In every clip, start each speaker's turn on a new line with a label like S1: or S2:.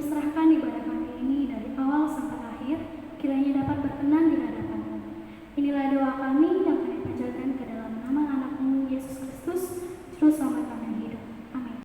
S1: serahkan ibadah kami ini dari awal sampai akhir, kiranya dapat berkenan di hadapan-Mu. Inilah doa kami yang kami panjatkan ke dalam nama anak-Mu Yesus Kristus, Juru Selamat kami yang hidup. Amin.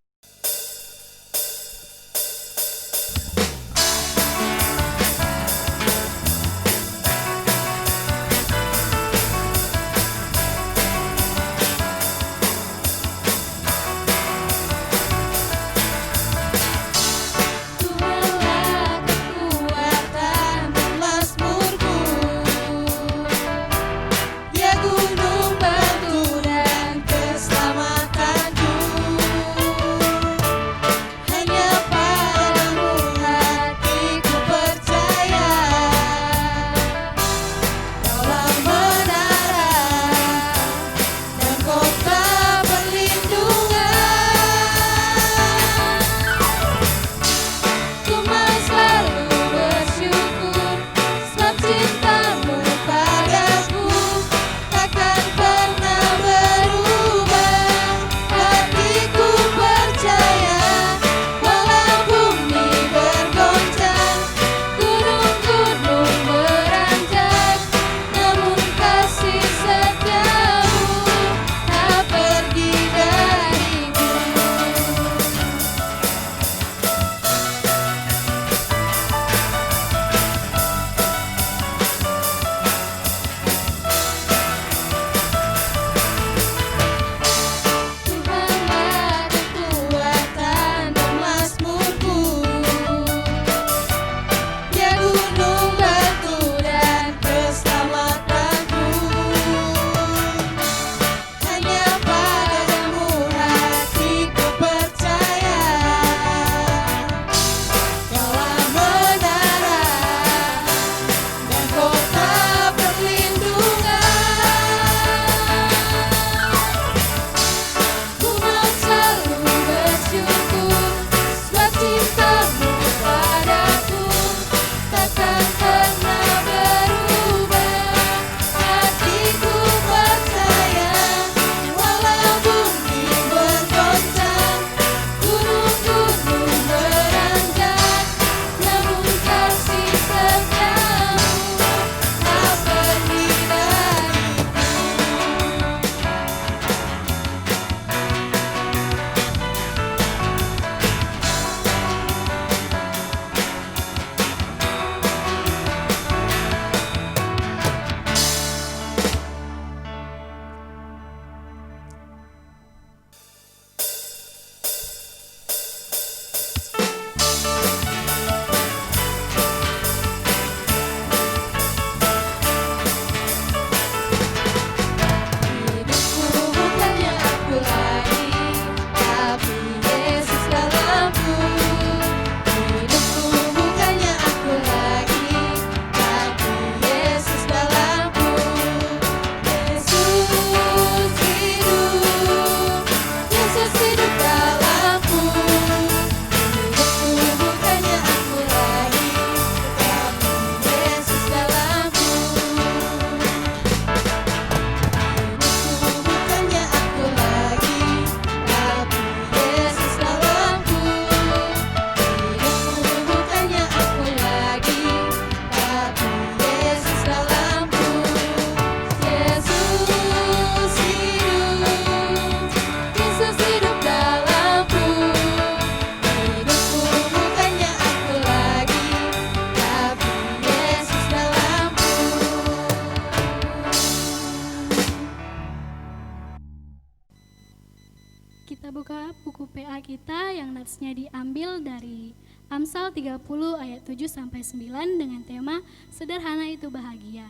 S1: Kita buka buku PA kita yang natsnya diambil dari Amsal 30 ayat 7-9 dengan tema Sederhana itu Bahagia.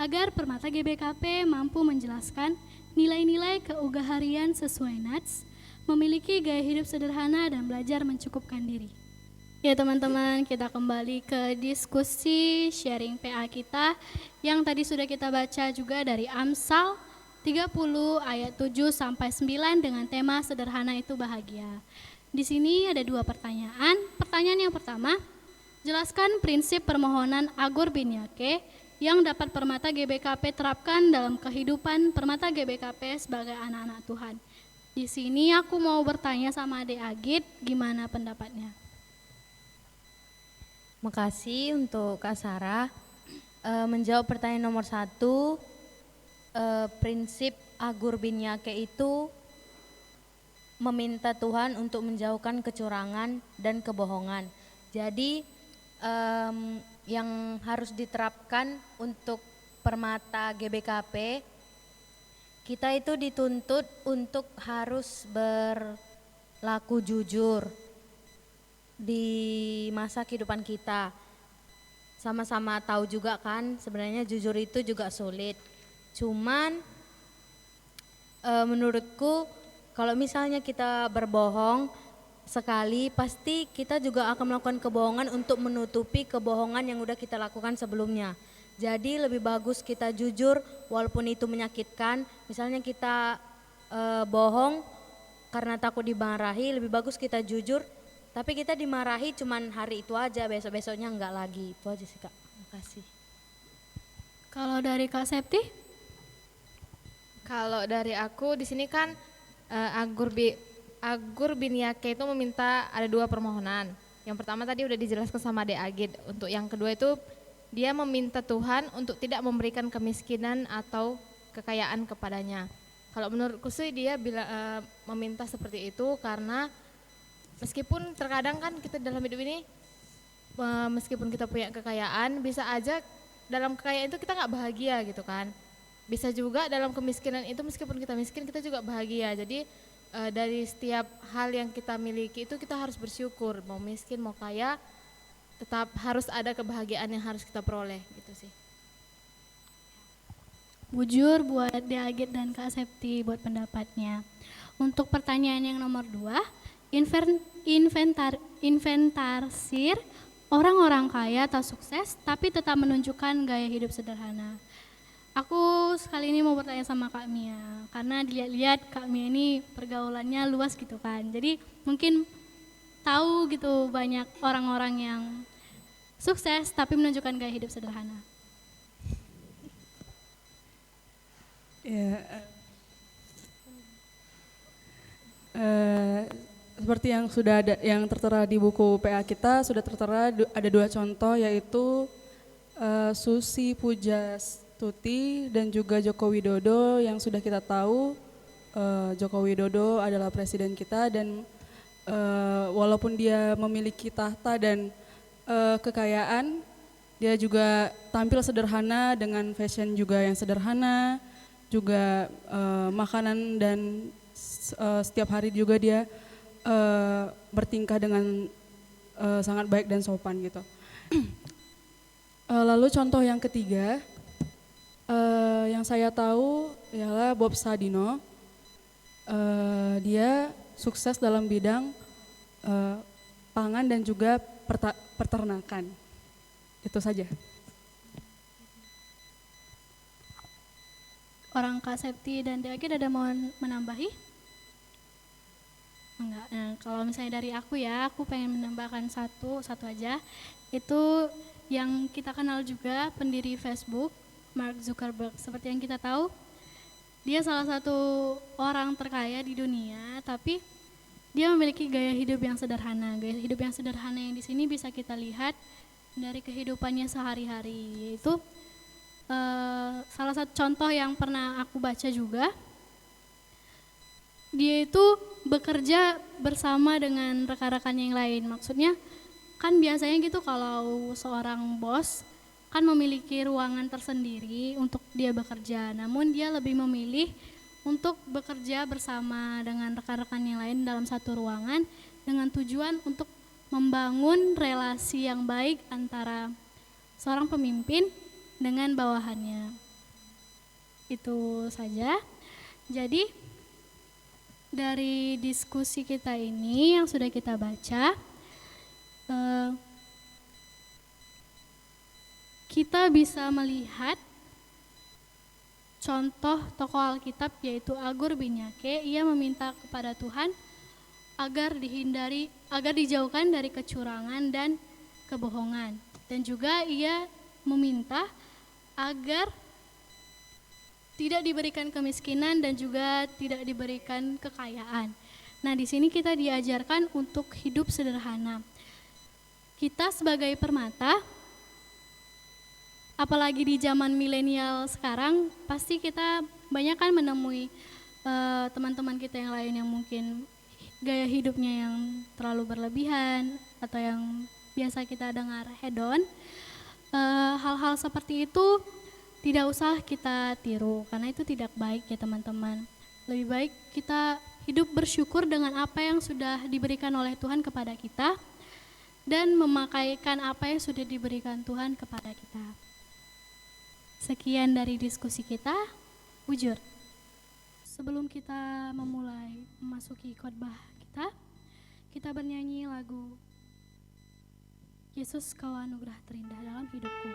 S1: Agar Permata GBKP mampu menjelaskan nilai-nilai keugaharian sesuai nats, memiliki gaya hidup sederhana dan belajar mencukupkan diri. Ya teman-teman, kita kembali ke diskusi sharing PA kita yang tadi sudah kita baca juga dari Amsal 30 ayat 7-9 dengan tema Sederhana itu Bahagia. Di sini ada dua pertanyaan. Pertanyaan yang pertama, jelaskan prinsip permohonan Agur bin Yake yang dapat Permata GBKP terapkan dalam kehidupan Permata GBKP sebagai anak-anak Tuhan. Di sini aku mau bertanya sama Adik Agit, gimana pendapatnya?
S2: Makasih untuk Kak Sarah. Menjawab pertanyaan nomor 1, prinsip Agur bin Yake itu meminta Tuhan untuk menjauhkan kecurangan dan kebohongan. Jadi yang harus diterapkan untuk permata GBKP, kita itu dituntut untuk harus berlaku jujur di masa kehidupan kita. Sama-sama tahu juga kan sebenarnya jujur itu juga sulit. Cuman menurutku kalau misalnya kita berbohong sekali, pasti kita juga akan melakukan kebohongan untuk menutupi kebohongan yang udah kita lakukan sebelumnya. Jadi lebih bagus kita jujur walaupun itu menyakitkan. Misalnya kita bohong karena takut dimarahi, lebih bagus kita jujur. Tapi kita dimarahi cuman hari itu aja, besok-besoknya enggak lagi. Itu aja sih Kak, makasih.
S1: Kalau dari Kak Septi?
S3: Kalau dari aku di sini kan Agur bin Yake itu meminta ada 2 permohonan. Yang pertama tadi udah dijelaskan sama Dek Agit. Untuk yang kedua itu dia meminta Tuhan untuk tidak memberikan kemiskinan atau kekayaan kepadanya. Kalau menurutku sih dia meminta seperti itu karena meskipun terkadang kan kita dalam hidup ini meskipun kita punya kekayaan, bisa aja dalam kekayaan itu kita nggak bahagia gitu kan. Bisa juga dalam kemiskinan itu meskipun kita miskin kita juga bahagia. Jadi dari setiap hal yang kita miliki itu kita harus bersyukur, mau miskin mau kaya tetap harus ada kebahagiaan yang harus kita peroleh gitu sih.
S1: Bujur buat Deagit dan Kak Septi buat pendapatnya. Untuk pertanyaan yang nomor 2, inventarisir orang-orang kaya atau sukses tapi tetap menunjukkan gaya hidup sederhana. Aku sekali ini mau bertanya sama Kak Mia, karena dilihat-lihat Kak Mia ini pergaulannya luas gitu kan. Jadi mungkin tahu gitu banyak orang-orang yang sukses tapi menunjukkan gaya hidup sederhana.
S4: Ya, seperti yang sudah ada, yang tertera di buku PA kita sudah tertera ada 2 contoh, yaitu Susi Pujastuti dan juga Joko Widodo. Yang sudah kita tahu Joko Widodo adalah presiden kita dan walaupun dia memiliki tahta dan kekayaan, dia juga tampil sederhana dengan fashion juga yang sederhana, juga makanan dan setiap hari juga dia bertingkah dengan sangat baik dan sopan gitu. Lalu contoh yang ketiga yang saya tahu ialah Bob Sadino. Dia sukses dalam bidang pangan dan juga peternakan. Itu saja.
S1: Orang Kak Septi dan Deagit ada mau menambahi? Enggak. Nah, kalau misalnya dari aku ya, aku pengen menambahkan satu aja. Itu yang kita kenal juga pendiri Facebook, Mark Zuckerberg. Seperti yang kita tahu, dia salah satu orang terkaya di dunia, tapi dia memiliki gaya hidup yang sederhana. Gaya hidup yang sederhana yang di sini bisa kita lihat dari kehidupannya sehari-hari, yaitu salah satu contoh yang pernah aku baca juga, dia itu bekerja bersama dengan rekan-rekan yang lain. Maksudnya kan biasanya gitu kalau seorang bos kan memiliki ruangan tersendiri untuk dia bekerja, namun dia lebih memilih untuk bekerja bersama dengan rekan-rekan yang lain dalam satu ruangan dengan tujuan untuk membangun relasi yang baik antara seorang pemimpin dengan bawahannya. Itu saja. Jadi dari diskusi kita ini yang sudah kita baca, kita bisa melihat contoh tokoh Alkitab yaitu Agur bin Yake. Ia meminta kepada Tuhan agar dijauhkan dari kecurangan dan kebohongan, dan juga ia meminta agar tidak diberikan kemiskinan dan juga tidak diberikan kekayaan. Nah, di sini kita diajarkan untuk hidup sederhana. kita sebagai permata, apalagi di zaman milenial sekarang, pasti kita banyak kan menemui teman-teman kita yang lain yang mungkin gaya hidupnya yang terlalu berlebihan atau yang biasa kita dengar hedon. Hal-hal seperti itu tidak usah kita tiru karena itu tidak baik ya teman-teman. Lebih baik kita hidup bersyukur dengan apa yang sudah diberikan oleh Tuhan kepada kita dan memakaikan apa yang sudah diberikan Tuhan kepada kita. Sekian dari diskusi kita, Bujur. Sebelum kita memasuki khotbah kita bernyanyi lagu Yesus Kau Anugerah Terindah dalam Hidupku.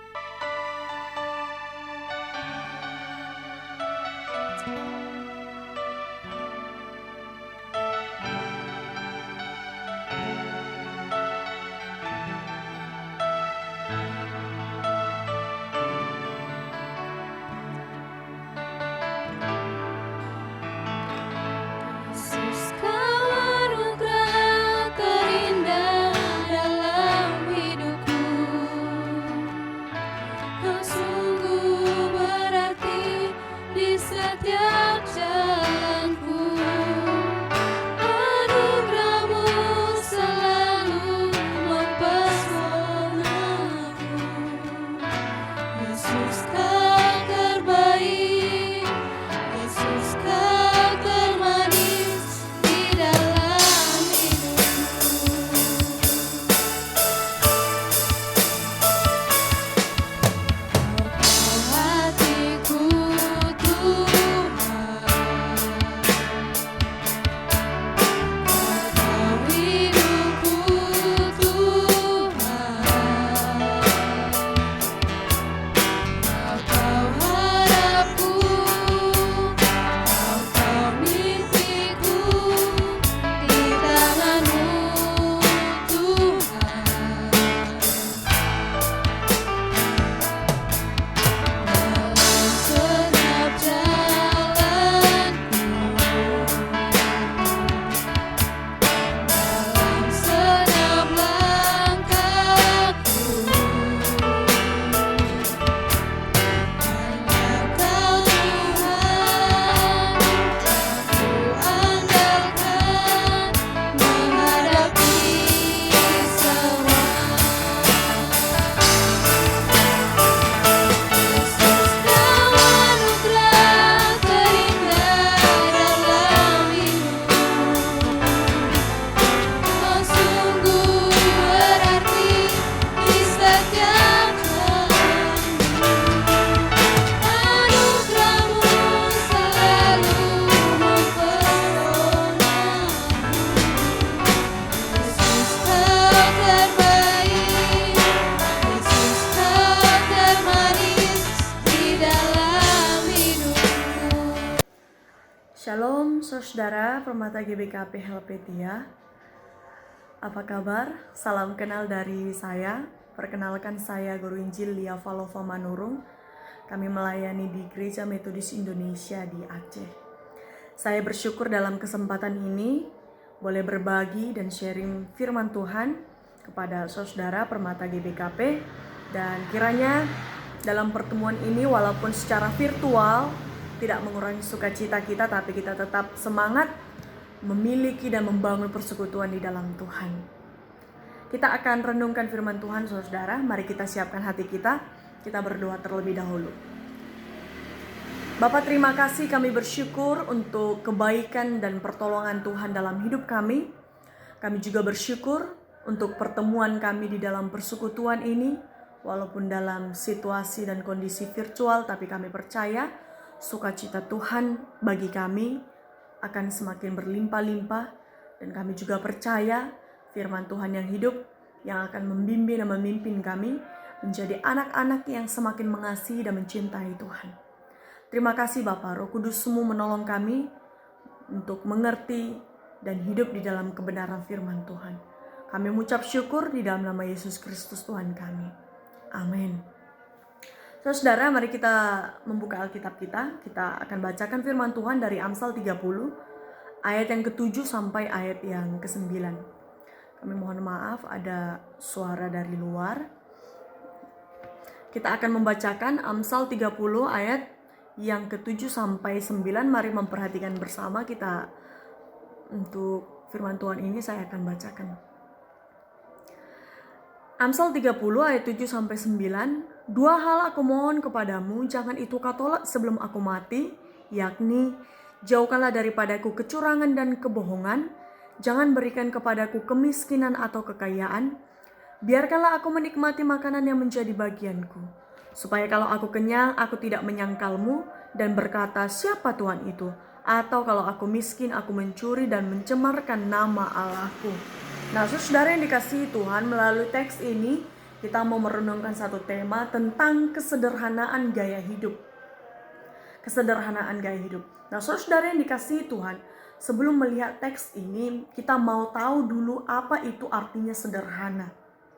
S5: Shalom saudara Permata GBKP Helvetia. Apa kabar? Salam kenal dari saya. Perkenalkan saya Guru Injil Lia Valova Manurung. Kami melayani di Gereja Metodis Indonesia di Aceh. Saya bersyukur dalam kesempatan ini boleh berbagi dan sharing firman Tuhan kepada saudara Permata GBKP. Dan kiranya dalam pertemuan ini walaupun secara virtual tidak mengurangi sukacita kita, tapi kita tetap semangat memiliki dan membangun persekutuan di dalam Tuhan. Kita akan renungkan firman Tuhan saudara. Mari kita siapkan hati kita. Kita berdoa terlebih dahulu. Bapa, terima kasih, kami bersyukur untuk kebaikan dan pertolongan Tuhan dalam hidup kami. Kami juga bersyukur untuk pertemuan kami di dalam persekutuan ini. Walaupun dalam situasi dan kondisi virtual, tapi kami percaya sukacita Tuhan bagi kami akan semakin berlimpah-limpah, dan kami juga percaya firman Tuhan yang hidup yang akan membimbing dan memimpin kami menjadi anak-anak yang semakin mengasihi dan mencintai Tuhan. Terima kasih Bapa, Roh Kudus-Mu menolong kami untuk mengerti dan hidup di dalam kebenaran firman Tuhan. Kami mengucap syukur di dalam nama Yesus Kristus Tuhan kami. Amin. Saudara, mari kita membuka Alkitab kita. Kita akan bacakan firman Tuhan dari Amsal 30, ayat yang ke-7 sampai ayat yang ke-9. Kami mohon maaf ada suara dari luar. Kita akan membacakan Amsal 30 ayat yang ke-7 sampai 9. Mari memperhatikan bersama kita. Untuk firman Tuhan ini saya akan bacakan. Amsal 30 ayat 7 sampai 9. 2 hal aku mohon kepadamu, jangan itu kau tolak sebelum aku mati, yakni jauhkanlah daripadaku kecurangan dan kebohongan, jangan berikan kepadaku kemiskinan atau kekayaan, biarkanlah aku menikmati makanan yang menjadi bagianku, supaya kalau aku kenyang, aku tidak menyangkalmu dan berkata, siapa Tuhan itu? Atau kalau aku miskin, aku mencuri dan mencemarkan nama Allahku. Nah, saudara yang dikasihi Tuhan, melalui teks ini kita mau merenungkan satu tema tentang kesederhanaan gaya hidup. Kesederhanaan gaya hidup. Nah, saudara yang dikasihi Tuhan, sebelum melihat teks ini, kita mau tahu dulu apa itu artinya sederhana.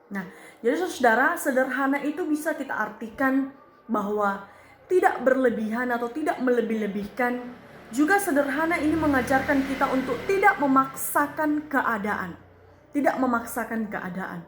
S5: Nah, jadi saudara, sederhana itu bisa kita artikan bahwa tidak berlebihan atau tidak melebih-lebihkan. Juga sederhana ini mengajarkan kita untuk tidak memaksakan keadaan. Tidak memaksakan keadaan.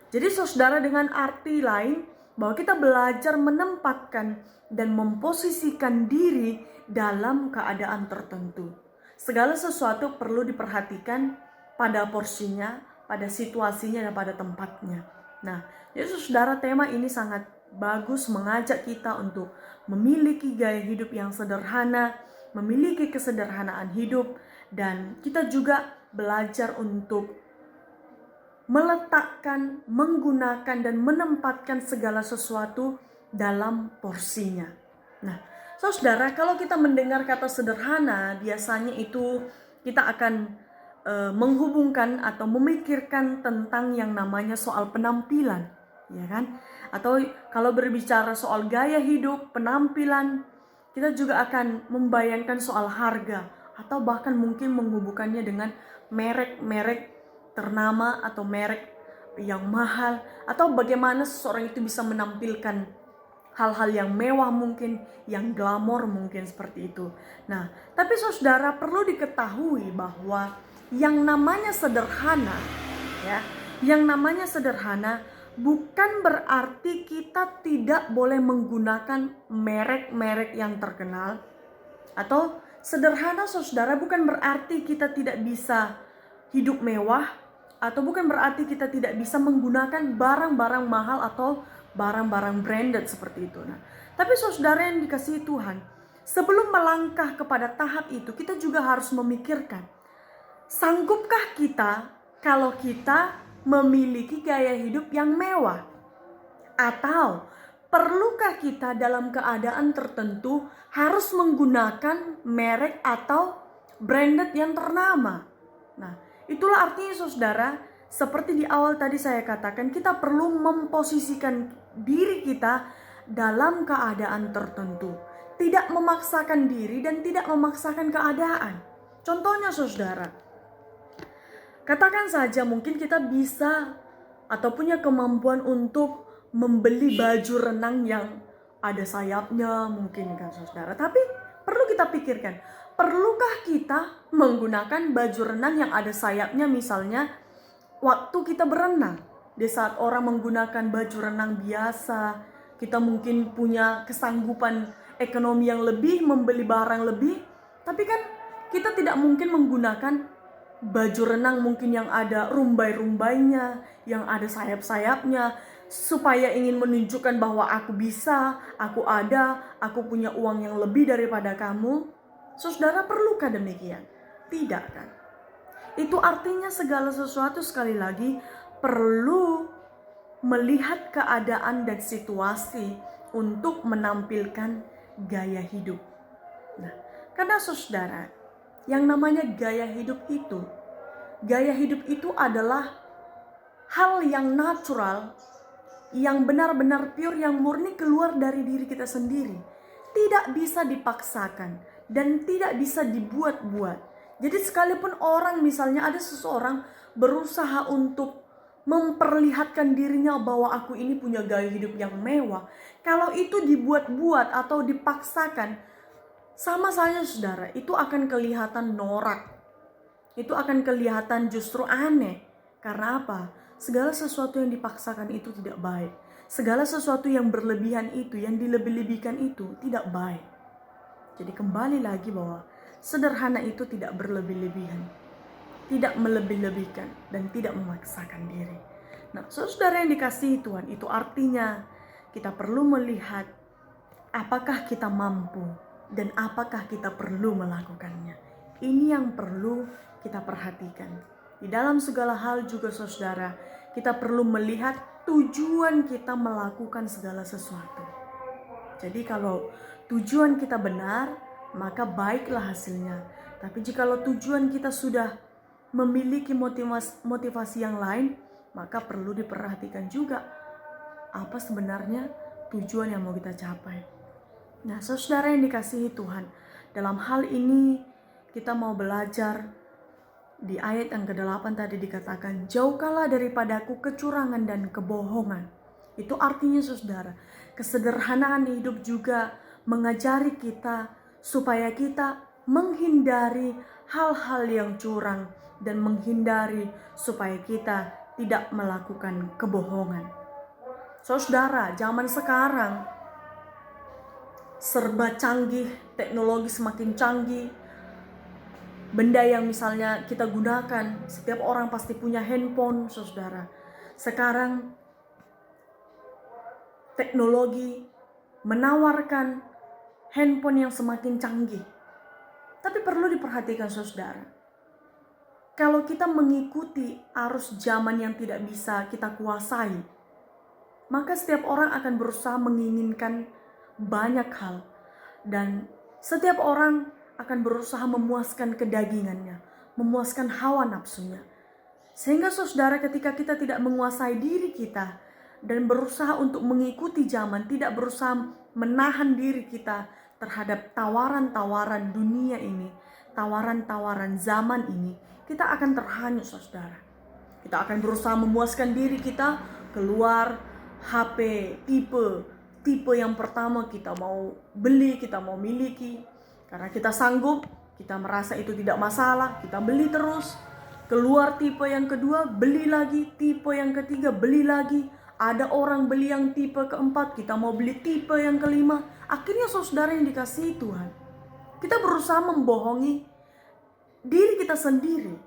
S5: Jadi saudara, dengan arti lain bahwa kita belajar menempatkan dan memposisikan diri dalam keadaan tertentu. Segala sesuatu perlu diperhatikan pada porsinya, pada situasinya, dan pada tempatnya. Nah, jadi saudara, tema ini sangat bagus mengajak kita untuk memiliki gaya hidup yang sederhana, memiliki kesederhanaan hidup, dan kita juga belajar untuk meletakkan, menggunakan, dan menempatkan segala sesuatu dalam porsinya. Nah, saudara, kalau kita mendengar kata sederhana, biasanya itu kita akan menghubungkan atau memikirkan tentang yang namanya soal penampilan, ya kan? Atau kalau berbicara soal gaya hidup, penampilan, kita juga akan membayangkan soal harga, atau bahkan mungkin menghubungkannya dengan merek-merek ternama atau merek yang mahal, atau bagaimana seseorang itu bisa menampilkan hal-hal yang mewah mungkin, yang glamor mungkin seperti itu. Nah, tapi saudara, perlu diketahui bahwa yang namanya sederhana, ya, yang namanya sederhana bukan berarti kita tidak boleh menggunakan merek-merek yang terkenal. Atau sederhana saudara bukan berarti kita tidak bisa hidup mewah, atau bukan berarti kita tidak bisa menggunakan barang-barang mahal atau barang-barang branded seperti itu. Nah, tapi saudara yang dikasihi Tuhan, sebelum melangkah kepada tahap itu, kita juga harus memikirkan, sanggupkah kita kalau kita memiliki gaya hidup yang mewah? Atau perlukah kita dalam keadaan tertentu harus menggunakan merek atau branded yang ternama? Nah, itulah artinya saudara, seperti di awal tadi saya katakan, kita perlu memposisikan diri kita dalam keadaan tertentu. Tidak memaksakan diri dan tidak memaksakan keadaan. Contohnya saudara, katakan saja mungkin kita bisa atau punya kemampuan untuk membeli baju renang yang ada sayapnya mungkin kan saudara. Tapi perlu kita pikirkan, perlukah kita menggunakan baju renang yang ada sayapnya misalnya waktu kita berenang? Di saat orang menggunakan baju renang biasa, kita mungkin punya kesanggupan ekonomi yang lebih, membeli barang lebih, tapi kan kita tidak mungkin menggunakan baju renang mungkin yang ada rumbai-rumbainya, yang ada sayap-sayapnya, supaya ingin menunjukkan bahwa aku bisa, aku ada, aku punya uang yang lebih daripada kamu. Saudara, perlukah demikian? Tidak kan? Itu artinya segala sesuatu sekali lagi perlu melihat keadaan dan situasi untuk menampilkan gaya hidup. Nah, karena saudara, yang namanya gaya hidup itu adalah hal yang natural, yang benar-benar pure, yang murni keluar dari diri kita sendiri. Tidak bisa dipaksakan dan tidak bisa dibuat-buat. Jadi sekalipun orang, misalnya ada seseorang berusaha untuk memperlihatkan dirinya bahwa aku ini punya gaya hidup yang mewah, kalau itu dibuat-buat atau dipaksakan, sama saja saudara, itu akan kelihatan norak. Itu akan kelihatan justru aneh. Karena apa? Segala sesuatu yang dipaksakan itu tidak baik. Segala sesuatu yang berlebihan itu, yang dilebih-lebihkan itu tidak baik. Jadi kembali lagi bahwa sederhana itu tidak berlebih-lebihan, tidak melebih-lebihkan, dan tidak memaksakan diri. Nah, saudara yang dikasihi Tuhan, itu artinya kita perlu melihat apakah kita mampu dan apakah kita perlu melakukannya. Ini yang perlu kita perhatikan. Di dalam segala hal juga saudara, kita perlu melihat tujuan kita melakukan segala sesuatu. Jadi kalau tujuan kita benar, maka baiklah hasilnya. Tapi jikalau tujuan kita sudah memiliki motivasi yang lain, maka perlu diperhatikan juga apa sebenarnya tujuan yang mau kita capai. Nah, saudara yang dikasihi Tuhan, dalam hal ini kita mau belajar di ayat yang ke-8 tadi dikatakan, jauhkanlah daripadaku kecurangan dan kebohongan. Itu artinya saudara, kesederhanaan hidup juga mengajari kita supaya kita menghindari hal-hal yang curang dan menghindari supaya kita tidak melakukan kebohongan. Saudara, zaman sekarang serba canggih, teknologi semakin canggih. Benda yang misalnya kita gunakan, setiap orang pasti punya handphone, saudara. Sekarang teknologi menawarkan handphone yang semakin canggih. Tapi perlu diperhatikan saudara, kalau kita mengikuti arus zaman yang tidak bisa kita kuasai, maka setiap orang akan berusaha menginginkan banyak hal. Dan setiap orang akan berusaha memuaskan kedagingannya, memuaskan hawa nafsunya. Sehingga saudara, ketika kita tidak menguasai diri kita dan berusaha untuk mengikuti zaman, tidak berusaha menahan diri kita terhadap tawaran-tawaran dunia ini, tawaran-tawaran zaman ini, kita akan terhanyut saudara. Kita akan berusaha memuaskan diri kita, keluar HP tipe yang pertama kita mau beli, kita mau miliki. Karena kita sanggup, kita merasa itu tidak masalah, kita beli terus. Keluar tipe yang kedua, beli lagi. Tipe yang ketiga, beli lagi. Ada orang beli yang tipe keempat, kita mau beli tipe yang kelima. Akhirnya saudara yang dikasihi Tuhan, kita berusaha membohongi diri kita sendiri.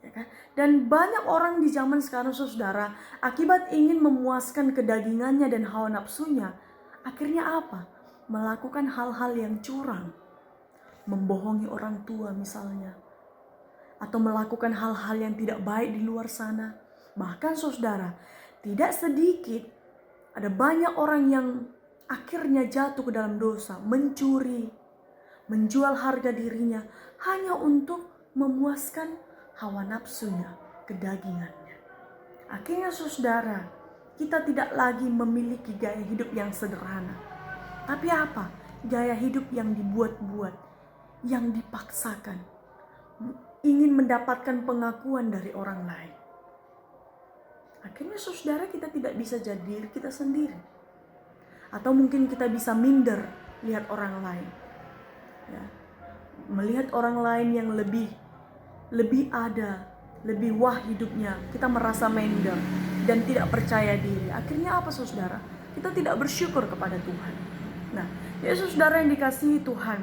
S5: Ya kan? Dan banyak orang di zaman sekarang saudara, akibat ingin memuaskan kedagingannya dan hawa nafsunya, akhirnya apa? Melakukan hal-hal yang curang, membohongi orang tua misalnya, atau melakukan hal-hal yang tidak baik di luar sana. Bahkan saudara, tidak sedikit ada banyak orang yang akhirnya jatuh ke dalam dosa, mencuri, menjual harga dirinya hanya untuk memuaskan hawa nafsunya, kedagingannya. Akhirnya saudara, kita tidak lagi memiliki gaya hidup yang sederhana. Tapi apa? Gaya hidup yang dibuat-buat, yang dipaksakan, ingin mendapatkan pengakuan dari orang lain. Akhirnya saudara, kita tidak bisa jadi diri kita sendiri. Atau mungkin kita bisa minder lihat orang lain. Ya. Melihat orang lain yang lebih ada, lebih wah hidupnya, kita merasa minder dan tidak percaya diri. Akhirnya apa saudara? Kita tidak bersyukur kepada Tuhan. Nah, ya saudara yang dikasihi Tuhan,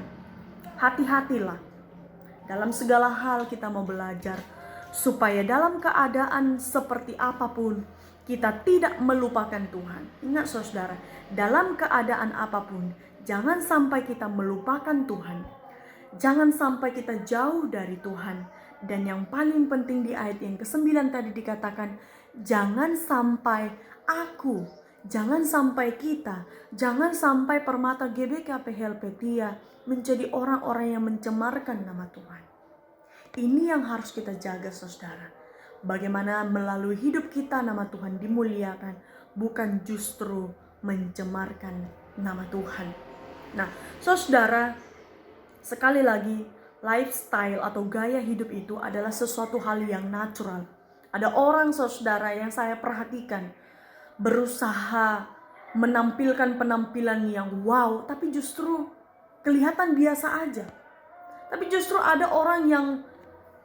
S5: hati-hatilah. Dalam segala hal kita mau belajar supaya dalam keadaan seperti apapun kita tidak melupakan Tuhan. Ingat saudara, dalam keadaan apapun jangan sampai kita melupakan Tuhan. Jangan sampai kita jauh dari Tuhan. Dan yang paling penting di ayat yang ke-9 tadi dikatakan, jangan sampai aku, jangan sampai kita, jangan sampai Permata GBKP Helvetia menjadi orang-orang yang mencemarkan nama Tuhan. Ini yang harus kita jaga saudara. Bagaimana melalui hidup kita nama Tuhan dimuliakan, bukan justru mencemarkan nama Tuhan. Nah, saudara, sekali lagi, lifestyle atau gaya hidup itu adalah sesuatu hal yang natural. Ada orang saudara yang saya perhatikan berusaha menampilkan penampilan yang wow, tapi justru kelihatan biasa aja. Tapi justru ada orang yang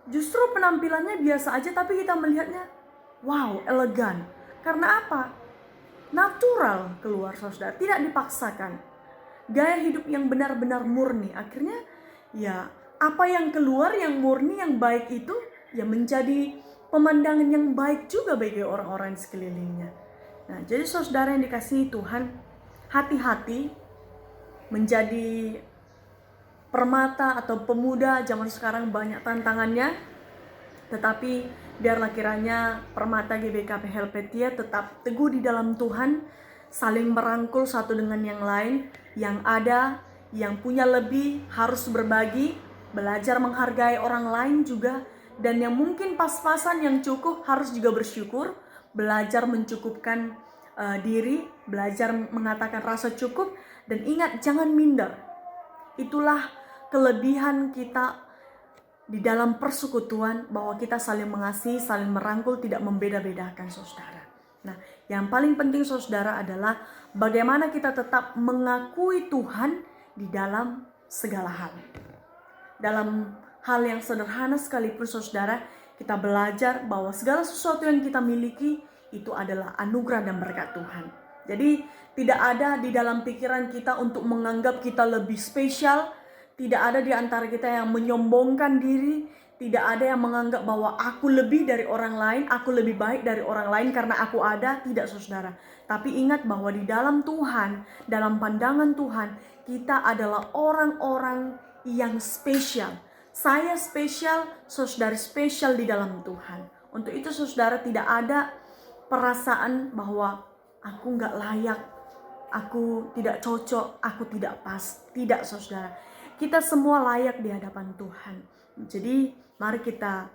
S5: justru penampilannya biasa aja tapi kita melihatnya wow, elegan. Karena apa? Natural keluar saudara, tidak dipaksakan. Gaya hidup yang benar-benar murni. Akhirnya ya apa yang keluar yang murni, yang baik itu ya menjadi pemandangan yang baik juga bagi orang-orang di sekelilingnya. Nah, jadi saudara yang dikasihi Tuhan, hati-hati menjadi permata atau pemuda zaman sekarang banyak tantangannya. Tetapi biarlah kiranya permata GBKP Helvetia tetap teguh di dalam Tuhan, saling merangkul satu dengan yang lain, yang ada, yang punya lebih harus berbagi, belajar menghargai orang lain juga, dan yang mungkin pas-pasan yang cukup harus juga bersyukur, belajar mencukupkan diri, belajar mengatakan rasa cukup, dan ingat jangan minder. Itulah kelebihan kita di dalam persekutuan, bahwa kita saling mengasihi, saling merangkul, tidak membeda-bedakan saudara. Nah, yang paling penting saudara adalah bagaimana kita tetap mengakui Tuhan di dalam segala hal. Dalam hal yang sederhana sekalipun saudara, kita belajar bahwa segala sesuatu yang kita miliki itu adalah anugerah dan berkat Tuhan. Jadi tidak ada di dalam pikiran kita untuk menganggap kita lebih spesial. Tidak ada di antara kita yang menyombongkan diri. Tidak ada yang menganggap bahwa aku lebih dari orang lain, aku lebih baik dari orang lain karena aku ada. Tidak saudara. Tapi ingat bahwa di dalam Tuhan, dalam pandangan Tuhan, kita adalah orang-orang yang spesial. Saya spesial, saudara spesial di dalam Tuhan. Untuk itu saudara tidak ada perasaan bahwa aku gak layak, aku tidak cocok, aku tidak pas. Tidak saudara. Kita semua layak di hadapan Tuhan. Jadi mari kita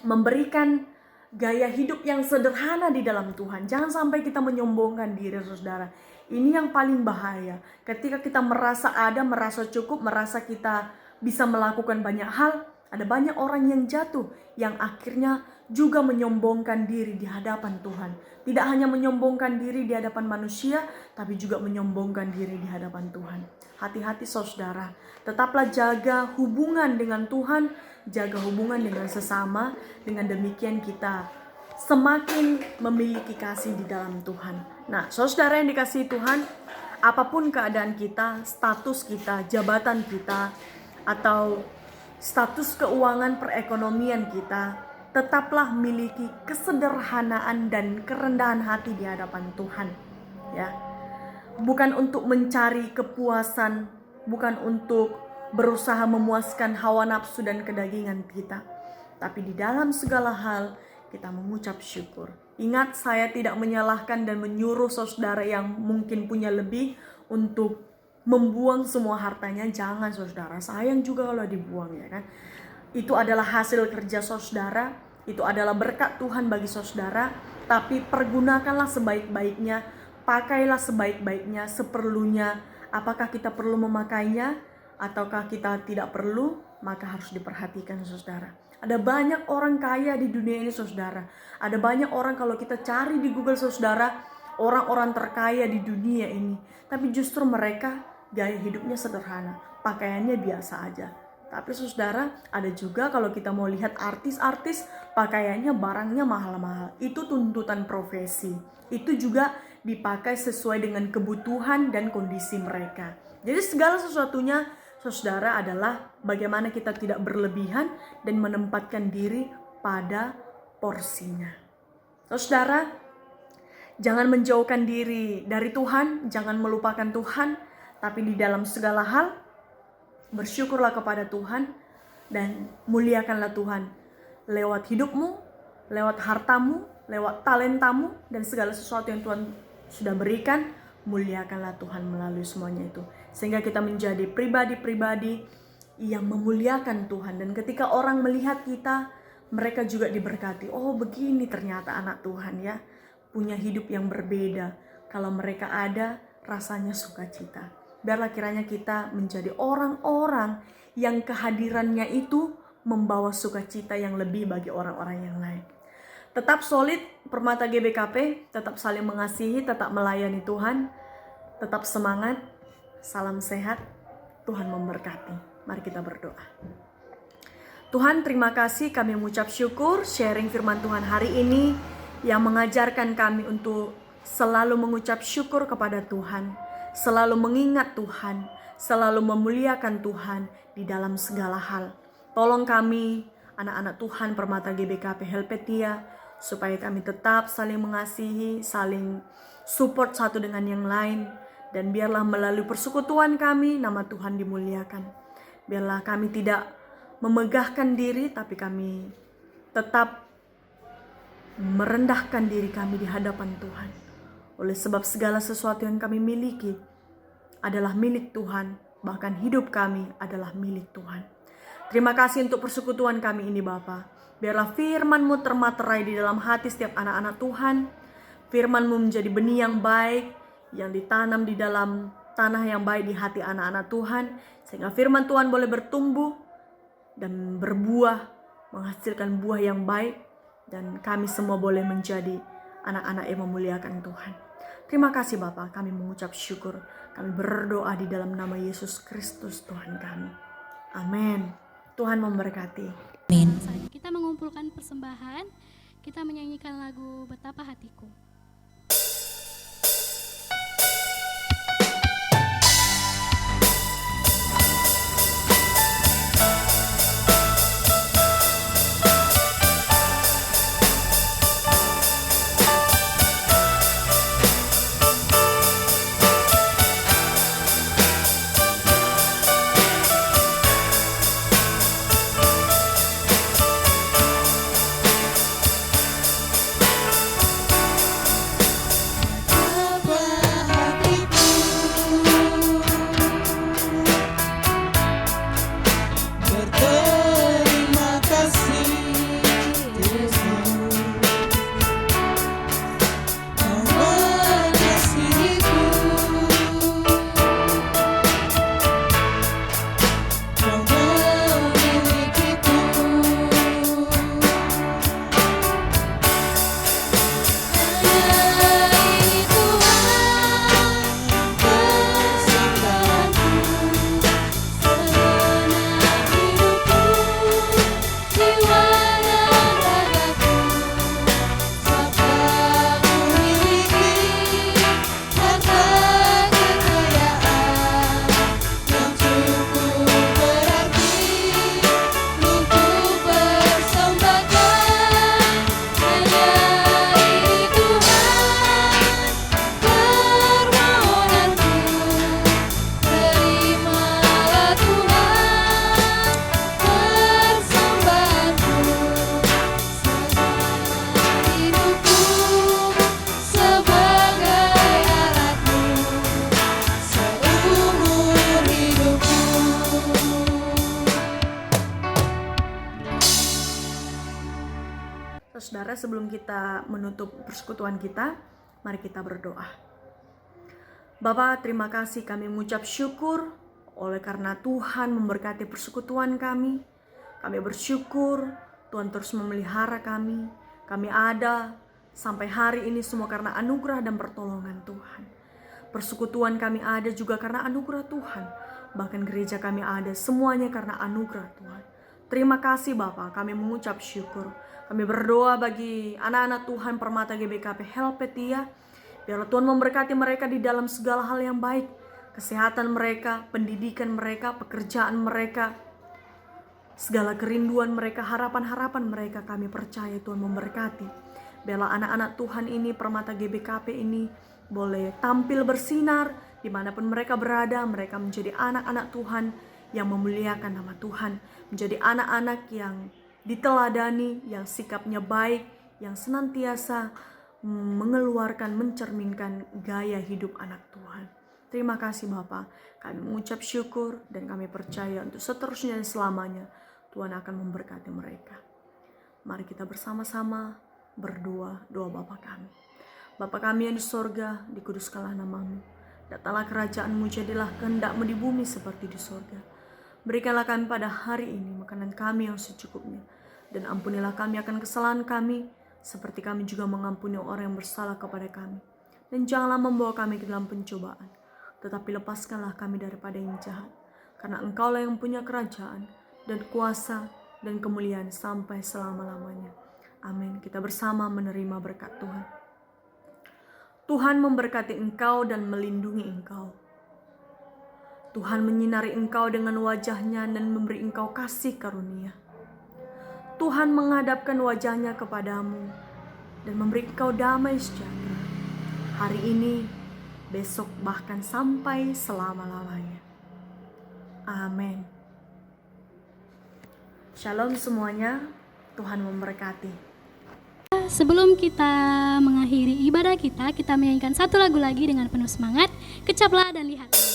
S5: memberikan gaya hidup yang sederhana di dalam Tuhan. Jangan sampai kita menyombongkan diri saudara. Ini yang paling bahaya. Ketika kita merasa ada, merasa cukup, merasa kita bisa melakukan banyak hal, ada banyak orang yang jatuh, yang akhirnya juga menyombongkan diri di hadapan Tuhan. Tidak hanya menyombongkan diri di hadapan manusia, tapi juga menyombongkan diri di hadapan Tuhan. Hati-hati saudara, tetaplah jaga hubungan dengan Tuhan, jaga hubungan dengan sesama. Dengan demikian kita semakin memiliki kasih di dalam Tuhan. Nah, saudara yang dikasihi Tuhan, apapun keadaan kita, status kita, jabatan kita, atau status keuangan perekonomian kita, tetaplah miliki kesederhanaan dan kerendahan hati di hadapan Tuhan. Ya, bukan untuk mencari kepuasan, bukan untuk berusaha memuaskan hawa nafsu dan kedagingan kita, tapi di dalam segala hal kita mengucap syukur. Ingat, saya tidak menyalahkan dan menyuruh saudara yang mungkin punya lebih untuk membuang semua hartanya. Jangan saudara, sayang juga kalau dibuang, ya kan. Itu adalah hasil kerja saudara, itu adalah berkat Tuhan bagi saudara. Tapi pergunakanlah sebaik-baiknya, pakailah sebaik-baiknya, seperlunya. Apakah kita perlu memakainya ataukah kita tidak perlu, maka harus diperhatikan saudara. Ada banyak orang kaya di dunia ini saudara. Ada banyak orang, kalau kita cari di Google saudara, orang-orang terkaya di dunia ini, tapi justru mereka gaya hidupnya sederhana, pakaiannya biasa aja. Tapi saudara, ada juga kalau kita mau lihat artis-artis, pakaiannya, barangnya mahal-mahal. Itu tuntutan profesi. Itu juga dipakai sesuai dengan kebutuhan dan kondisi mereka. Jadi segala sesuatunya saudara adalah bagaimana kita tidak berlebihan dan menempatkan diri pada porsinya. Saudara, jangan menjauhkan diri dari Tuhan, jangan melupakan Tuhan, tapi di dalam segala hal bersyukurlah kepada Tuhan dan muliakanlah Tuhan lewat hidupmu, lewat hartamu, lewat talentamu, dan segala sesuatu yang Tuhan sudah berikan. Muliakanlah Tuhan melalui semuanya itu, sehingga kita menjadi pribadi-pribadi yang memuliakan Tuhan. Dan ketika orang melihat kita, mereka juga diberkati. Oh, begini ternyata anak Tuhan ya, punya hidup yang berbeda. Kalau mereka ada, rasanya sukacita. Biarlah kiranya kita menjadi orang-orang yang kehadirannya itu membawa sukacita yang lebih bagi orang-orang yang lain. Tetap solid Permata GBKP, tetap saling mengasihi, tetap melayani Tuhan, tetap semangat, salam sehat, Tuhan memberkati. Mari kita berdoa. Tuhan, terima kasih, kami mengucap syukur sharing firman Tuhan hari ini yang mengajarkan kami untuk selalu mengucap syukur kepada Tuhan, selalu mengingat Tuhan, selalu memuliakan Tuhan di dalam segala hal. Tolong kami, anak-anak Tuhan Permata GBKP Helvetia, supaya kami tetap saling mengasihi, saling support satu dengan yang lain, dan biarlah melalui persekutuan kami, nama Tuhan dimuliakan. Biarlah kami tidak memegahkan diri, tapi kami tetap merendahkan diri kami di hadapan Tuhan. Oleh sebab segala sesuatu yang kami miliki adalah milik Tuhan, bahkan hidup kami adalah milik Tuhan. Terima kasih untuk persekutuan kami ini Bapa. Biarlah firman-Mu termaterai di dalam hati setiap anak-anak Tuhan. Firman-Mu menjadi benih yang baik, yang ditanam di dalam tanah yang baik di hati anak-anak Tuhan, sehingga firman Tuhan boleh bertumbuh dan berbuah, menghasilkan buah yang baik, dan kami semua boleh menjadi anak-anak yang memuliakan Tuhan. Terima kasih Bapa, kami mengucap syukur. Kami berdoa di dalam nama Yesus Kristus Tuhan kami. Amin. Tuhan memberkati.
S1: Saat kita mengumpulkan persembahan, kita menyanyikan lagu Betapa Hatiku.
S5: Saudara, sebelum kita menutup persekutuan kita, mari kita berdoa. Bapa, terima kasih, kami mengucap syukur oleh karena Tuhan memberkati persekutuan kami. Kami bersyukur Tuhan terus memelihara kami. Kami ada sampai hari ini semua karena anugerah dan pertolongan Tuhan. Persekutuan kami ada juga karena anugerah Tuhan. Bahkan gereja kami ada semuanya karena anugerah Tuhan. Terima kasih Bapa, kami mengucap syukur. Kami berdoa bagi anak-anak Tuhan Permata GBKP Helvetia. Biarlah Tuhan memberkati mereka di dalam segala hal yang baik. Kesehatan mereka, pendidikan mereka, pekerjaan mereka, segala kerinduan mereka, harapan-harapan mereka, kami percaya Tuhan memberkati. Biarlah anak-anak Tuhan ini, Permata GBKP ini, boleh tampil bersinar dimanapun mereka berada. Mereka menjadi anak-anak Tuhan yang memuliakan nama Tuhan. Menjadi anak-anak yang diteladani, yang sikapnya baik, yang senantiasa mengeluarkan, mencerminkan gaya hidup anak Tuhan. Terima kasih Bapa, kami mengucap syukur dan kami percaya untuk seterusnya dan selamanya Tuhan akan memberkati mereka. Mari kita bersama-sama berdoa, doa Bapa kami. Bapa kami yang di sorga, dikuduskanlah namamu. Datanglah kerajaanmu, jadilah kehendak-mu di bumi seperti di sorga. Berikanlah kami pada hari ini makanan kami yang secukupnya. Dan ampunilah kami akan kesalahan kami, seperti kami juga mengampuni orang yang bersalah kepada kami. Dan janganlah membawa kami ke dalam pencobaan, tetapi lepaskanlah kami daripada yang jahat. Karena Engkaulah yang punya kerajaan, dan kuasa, dan kemuliaan sampai selama-lamanya. Amin. Kita bersama menerima berkat Tuhan. Tuhan memberkati engkau dan melindungi engkau. Tuhan menyinari engkau dengan wajah-Nya dan memberi engkau kasih karunia. Tuhan menghadapkan wajah-Nya kepadamu dan memberi engkau damai sejahtera. Hari ini, besok, bahkan sampai selama-lamanya. Amin. Shalom semuanya, Tuhan memberkati.
S1: Sebelum kita mengakhiri ibadah kita menyanyikan satu lagu lagi dengan penuh semangat. Kecaplah dan lihat.